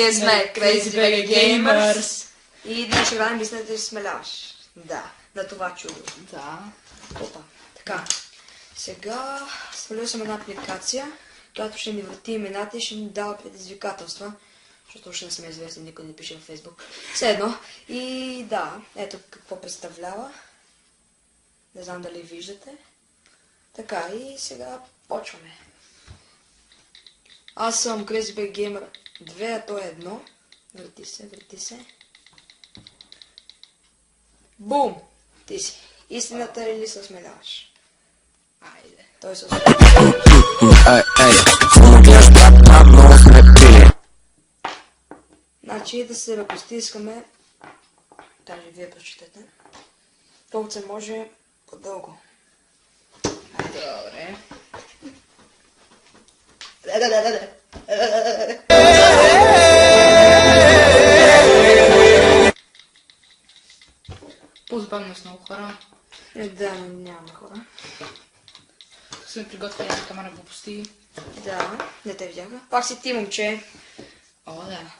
Ние сме Crazy BG Gamers. И днес ще гледам мислите, че смеляваш. Да, на това чудо. Да. Опа, така. Сега свалил съм една апликация, която ще ни върти имената и ще ни дава предизвикателства. Защото още не сме известни, никой не пише във Facebook. Все едно. И да, ето какво представлява. Не знам дали виждате. Така, и сега почваме. Аз съм Crazy BG Gamer 2, а то е 1. Върти се, върти се. Бум! Ти си. Истината или се смеляваш? Айде. Той се смеляваш. Значи да се ръкостискаме. Даже вие прочетете. Колкото се може по-дълго. Добре. По-забавно с много хора. Да, няма хора. Сме приготвили една камера глупости. Да, не те видяха. Пак си ти, момче. О, да.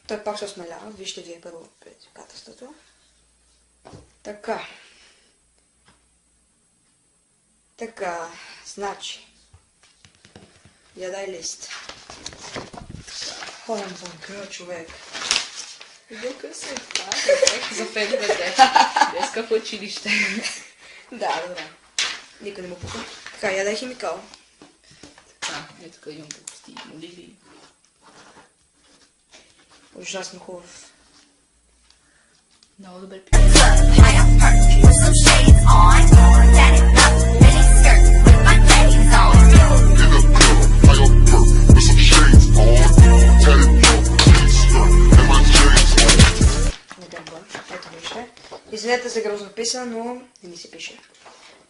Той пак се осмелява. Вижте вие първо предизвикателството. Така. Така, значи. Я дай лист. Ходим вънка, човек. Дука се за феновете. Днеска в училище. Да, добре. Никой не му пука. Така, я дай химикал. Така, ето тук имам глупости. Молили. Ужасно хубав. Много добър пи. Ето вижте. Извинете за грозописа, но не ми се пише.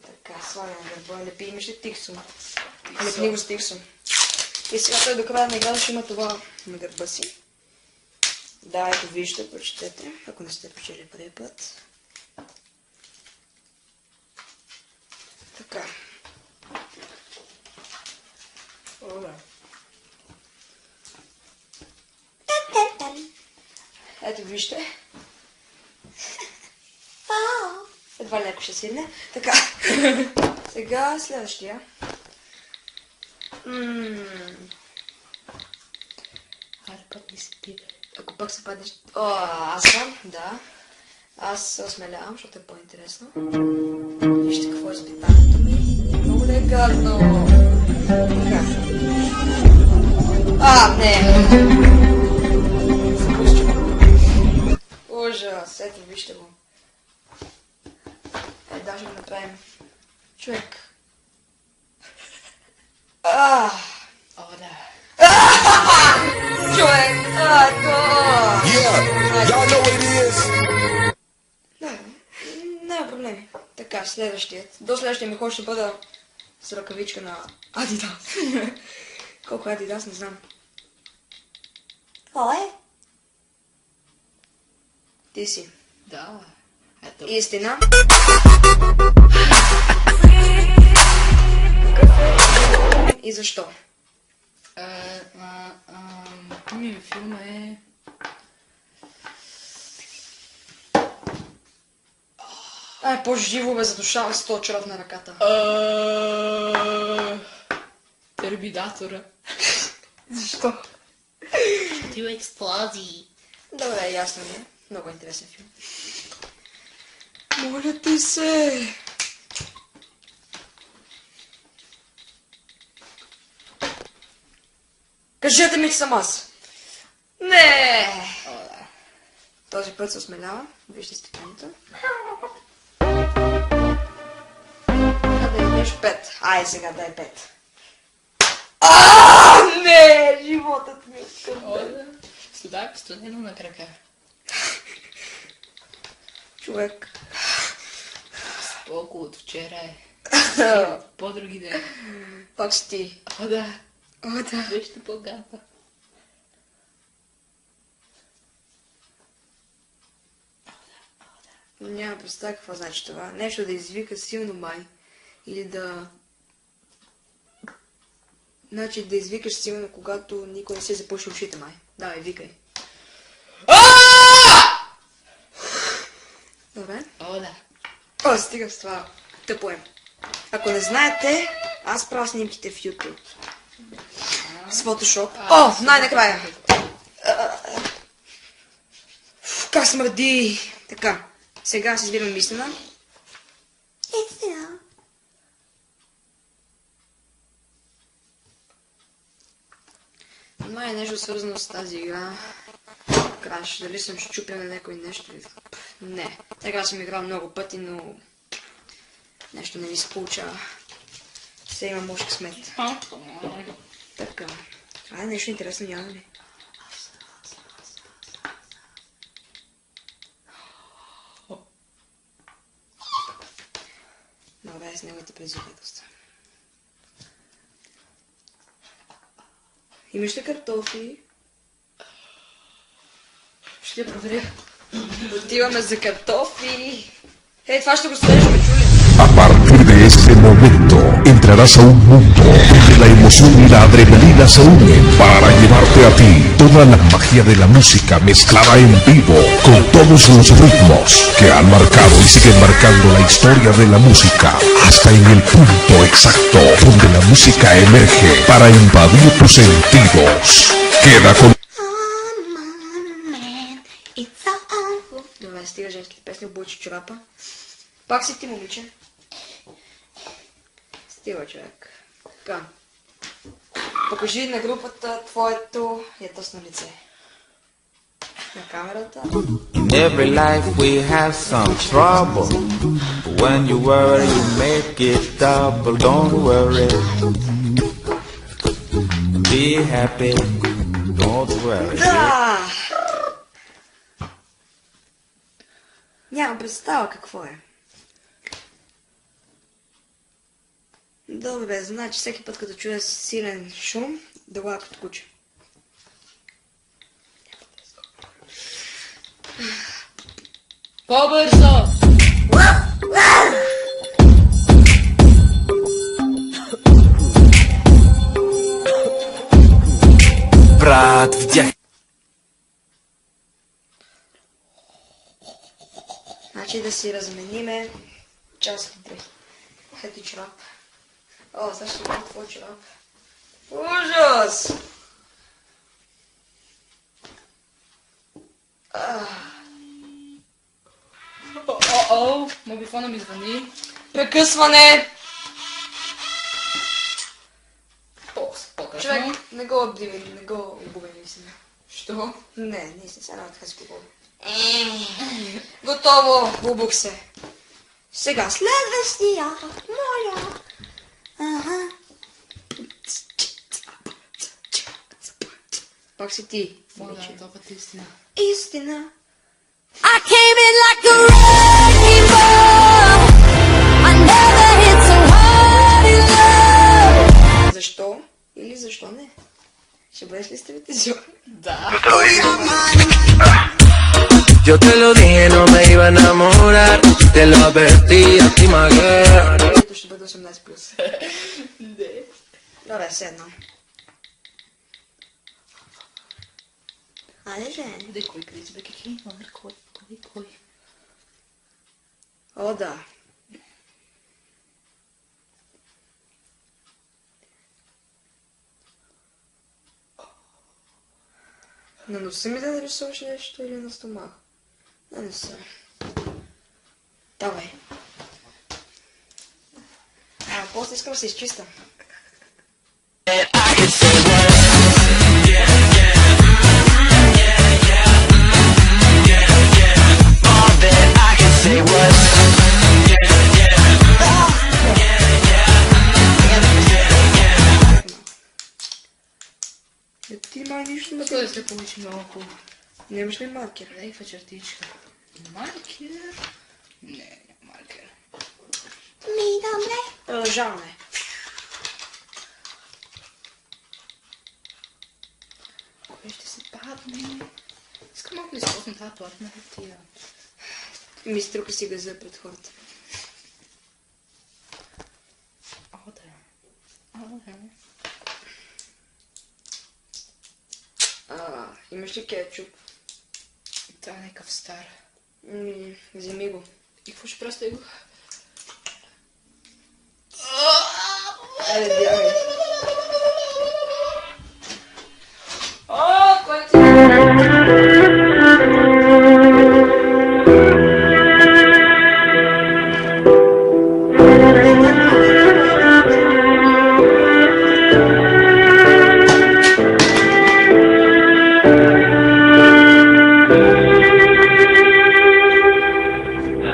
Така, слагам гърба. Лепи имаше Тиксум. Лепни го с Тиксум. И сега той до края на играта ще има това на гърба си. Да, ето вижте, прочетете, ако не сте прочели първи път. Така. Добре. Ето вижте. Едва леко ще седне. Така. Сега следващия. Хайде пак ми се пи. Ако пък се паднеш... О, аз съм, да. Аз се осмелявам, защото е по-интересно. Вижте какво е изпитанието ми. Много ли е гадно. Така. Не! Ужас, ето вижте го. Даже го направим. Човек. О, да. Човек! Няма проблеми. Така, следващият. До следващия ми ход ще бъда с ръкавичка на Адидас. Колко е Адидас, не знам. Какво е? Ти си. Да. Ето. Истина. И защо? Ми филм е... По-живо бе задушава с този чаров на ръката. Терминатора. Защо? Ти експлозии. Добре, ясно ми е. Много интересен филм. Моля ти се! Кажете ми, че съм аз! Не! О, да. Този път се осмелява. Вижте изпитанието. Да имаш 5. Ай, сега дай 5. Не! Животът ми е скърбен. О, да. Сюда студено на крака. Човек. Споко от вчера е. По-други ден. Пак си ти. О, да. О, да. Вижте по-гадно. Няма представа какво значи това. Нещо да извика силно май. Или да... Значи да извикаш силно, когато никой не си запуши ушите май. Давай, викай. Добре. О, да. О, стига с това. Тъпо е. Ако не знаете, аз правя снимките в YouTube. С Photoshop. О, най-накрая. Как смърди. Така. Сега си избирам истина. Истина. Но е нещо свързано с тази игра. Краш, дали съм щупил на някой нещо или... Не. Така съм играл много пъти, но... Нещо не ми се получава. Все имам лош късмет. Така. Това е нещо интересно, няма ли? Добре, с неговите предизвикателства. Имаш ли картофи? Ще проверя. Отиваме за картофи. Това ще го срежаме, чули? A partir de este momento entrarás a un mundo donde la emoción y la adrenalina se unen para llevarte a ti toda la magia de la música mezclada en vivo con todos los ritmos que han marcado y siguen marcando la historia de la música hasta en el punto exacto donde la música emerge para invadir tus sentidos. Queda con... Добре, стига женските песни, обучи чорапа. Пак си ти, момиче. Стига, човек. Така. Покажи на групата твоето ятосно лице. На камерата. In every life we have some trouble. But when you worry, you make it double. Don't worry. Be happy. Don't worry. Да! Нямам представа какво е. Добре, значи всеки път като чуя силен шум, да го като куче. По-бързо! Брат, видях. Значи да си размениме частите. Ето чорап. О, сега ще бъде твой чорап. Ужас! О, мобифона ми звъни. Прекъсване! По-късно. Човек, не го обдиви, не го обувай наистина. Що? Не, наистина, сега така си го готово, обух се. Сега следващия, моля. Ага. Пак си ти. Моля, това път е истина. Истина. I came in like a wrecking ball. I never hit so hard in love. Защо? Или защо не? Ще бъдеш ли стриптизьор? Да. Yo te lo dije, no me iba a enamorar. Te lo advertí a ti, my girl. Ето ще бъде 18+. Не. Добре, седно. Айде, жен. Дай кой криза, бе, какви? Кой? О, да. На носа ми да нарисуваш нещо или на стомах? На носа. Давай. После искам да се изчиста. Ти май нищо не Той да се получи много хубаво. Нямаш ли маркер? Някаква чертичка. Маркер? Не, няма маркер. Продължаваме. Кой ще се падне? Искам малко да използвам тази платна хартия. Ми струка си газа пред хората. О, да. А, Имаш ли кетчуп? Това е някакъв стар. Вземи го. И какво ще просто го? Айде, бягай. Кой ти?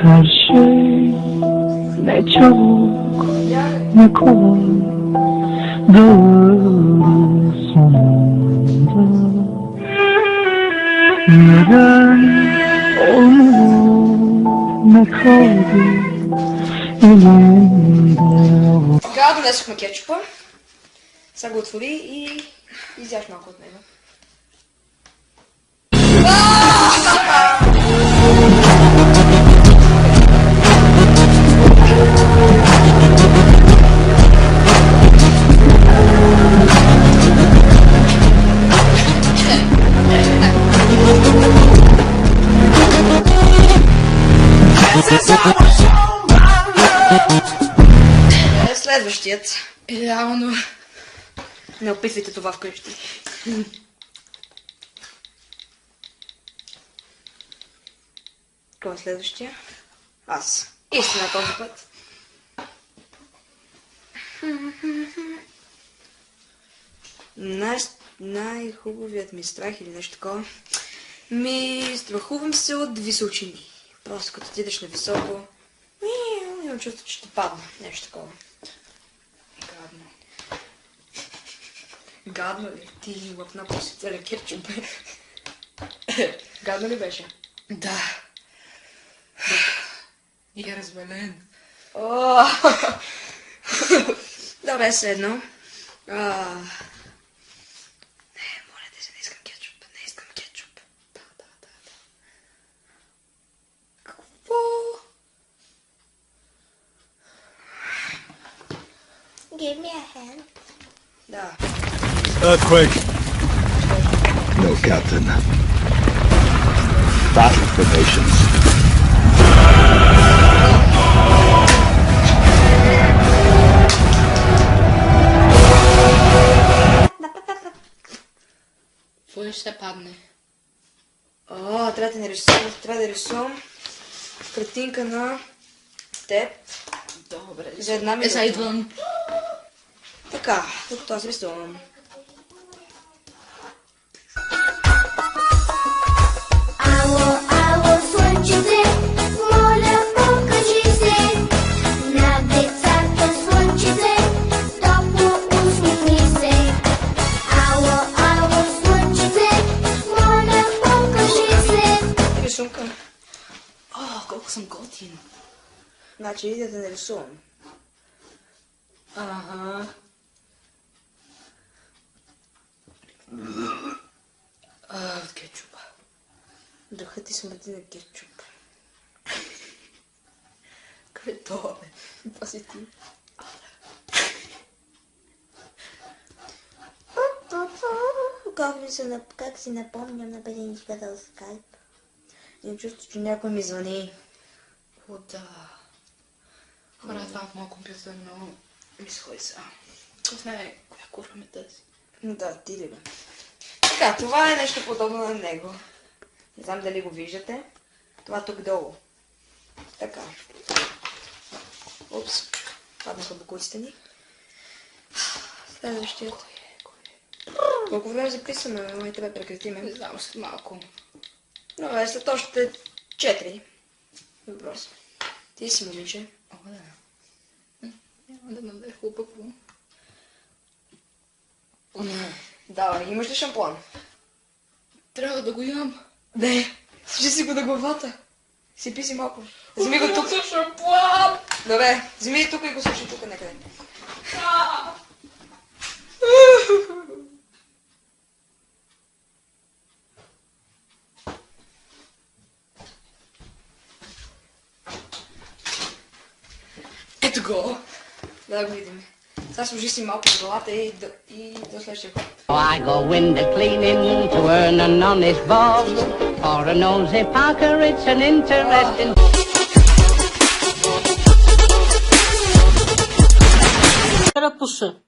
Her şey ne çabuk ne kolay dağılır sonunda. Neden olmuyor ne kaldı elimde. Сега донесохме кетчупа. Сега го отвори и изяш малко от него. Следващият. Реално. Не опитвайте това вкъщи. Кой е следващия? Аз. Истина този път. Най-хубавият ми страх или нещо такова. Страхувам се от височини. Просто като отидеш на високо, имам чувство, че ще падна. Нещо такова. Гадно. Гадно ли? Ти лъпна после целия кетчуп. Гадно ли беше? Да. И е развален. Добре, седно. Не, моля те се, не искам кетчуп. Не искам кетчуп. Да. Какво? Give me a hand. Да. Earthquake. No, Captain. Battle formations. Какво ще падне? Трябва да рисувам картинка на теб. Добре. За една минута. Сега идвам. Така, докато аз рисувам. Ало, слънчете, моля покажи се. На децата слънчете, топло усмихни се. Ало, слънчете, моля покажи се. Рисунка. Колко съм готин. Значи, иде да нарисувам. Ага. От кетчупа. Духът ти смърти на кетчуп. Къде е това, бе? Това си ти. Как си напомням на педеничката от скайп. И чувство, че някой ми звъни. О, да. Хора, това в моят компютър много ми сходи сега. Кой знае коя курва ме тази? Да, ти ли бе? Така, това е нещо подобно на него. Не знам дали го виждате. Това тук долу. Така. Упс. Паднаха букуците ни. Следващият. Колко време записваме? Май тебе прекратиме. Не знам, след малко. Добре, след още 4. Въпрос. Ти си момиче. О, да. Няма да наде хубаво. Давай, имаш ли шампуан? Трябва да го имам. Не, служи си го на главата. Сипи си малко. Вземи го тук. Шампуан! Добре, вземи тук и го слушай тук някъде. Ето го. Да го видим. Сега служи си малко в главата и до следващия ход. I go window cleaning to earn an honest bob. For a nosy Parker, it's an interesting... Pusu.